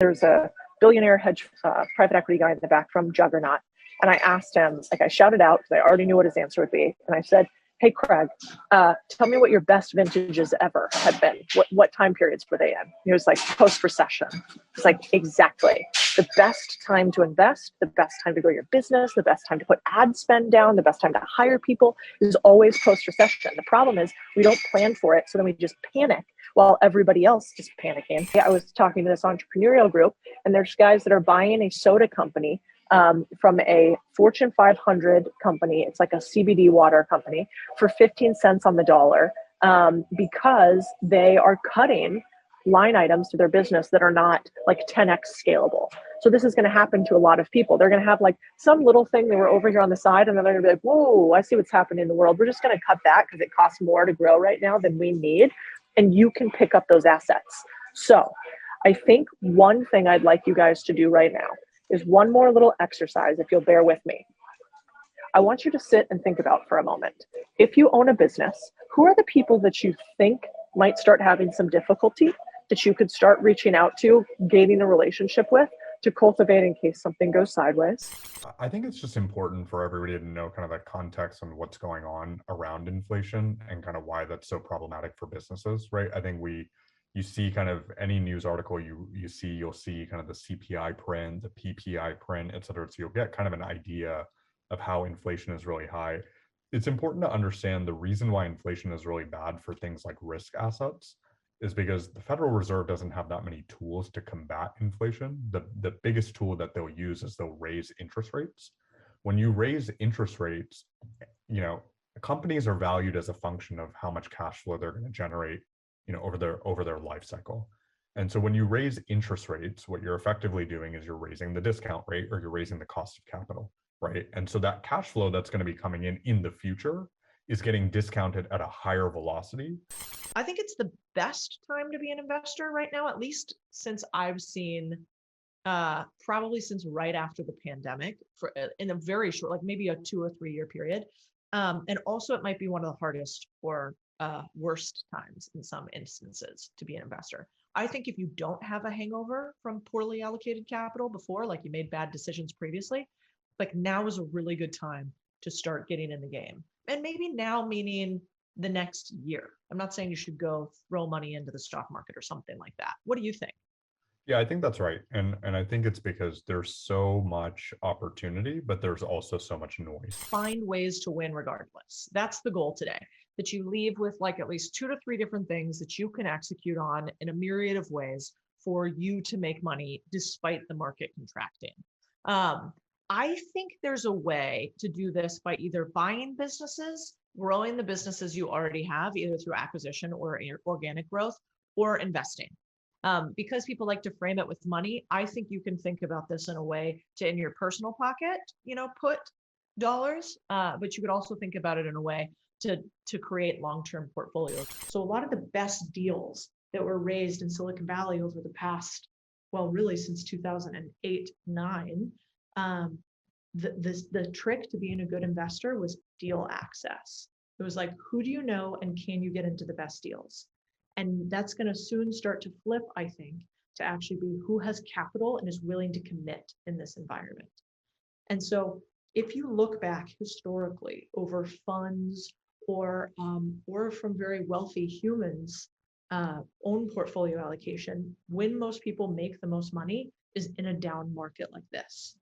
There's a billionaire hedge private equity guy in the back from Juggernaut. And I asked him, like I shouted out because I already knew what his answer would be. And I said, hey, Craig, tell me what your best vintages ever had been. What time periods were they in? He was like, post-recession. It's like, exactly. The best time to invest, the best time to grow your business, the best time to put ad spend down, the best time to hire people is always post-recession. The problem is we don't plan for it. So then we just panic while everybody else is panicking. I was talking to this entrepreneurial group, and there's guys that are buying a soda company from a Fortune 500 company. It's like a CBD water company for 15 cents on the dollar because they are cutting line items to their business that are not like 10x scalable. So this is going to happen to a lot of people. They're going to have like some little thing they were over here on the side, and then they're going to be like, whoa, I see what's happening in the world. We're just going to cut that because it costs more to grow right now than we need. And you can pick up those assets. So I think one thing I'd like you guys to do right now is one more little exercise, if you'll bear with me. I want you to sit and think about for a moment. If you own a business, who are the people that you think might start having some difficulty that you could start reaching out to, gaining a relationship with, to cultivate in case something goes sideways? I think it's just important for everybody to know kind of the context on what's going on around inflation and kind of why that's so problematic for businesses, right? I think you see kind of any news article you'll see kind of the CPI print, the PPI print, et cetera. So you'll get kind of an idea of how inflation is really high. It's important to understand the reason why inflation is really bad for things like risk assets is because the Federal Reserve doesn't have that many tools to combat inflation. The biggest tool that they'll use is they'll raise interest rates. When you raise interest rates, companies are valued as a function of how much cash flow they're going to generate, over their life cycle. And so when you raise interest rates, what you're effectively doing is you're raising the discount rate or you're raising the cost of capital, right? And so that cash flow that's going to be coming in the future is getting discounted at a higher velocity. I think it's the best time to be an investor right now, at least since I've seen, probably since right after the pandemic, in a very short, like maybe a 2 or 3 year period. And also it might be one of the hardest or worst times in some instances to be an investor. I think if you don't have a hangover from poorly allocated capital before, like you made bad decisions previously, like now is a really good time to start getting in the game. And maybe now meaning the next year. I'm not saying you should go throw money into the stock market or something like that. What do you think? Yeah, I think that's right. And I think it's because there's so much opportunity, but there's also so much noise. Find ways to win regardless. That's the goal today, that you leave with like at least 2 to 3 different things that you can execute on in a myriad of ways for you to make money despite the market contracting. I think there's a way to do this by either buying businesses, growing the businesses you already have, either through acquisition or organic growth, or investing. Because people like to frame it with money, I think you can think about this in a way to, in your personal pocket, put dollars, but you could also think about it in a way to create long-term portfolios. So a lot of the best deals that were raised in Silicon Valley over the past, well, really since 2008, 9, the trick to being a good investor was deal access. It was like, who do you know and can you get into the best deals? And that's going to soon start to flip, I think, to actually be who has capital and is willing to commit in this environment. And so if you look back historically over funds or from very wealthy humans' own portfolio allocation, when most people make the most money is in a down market like this.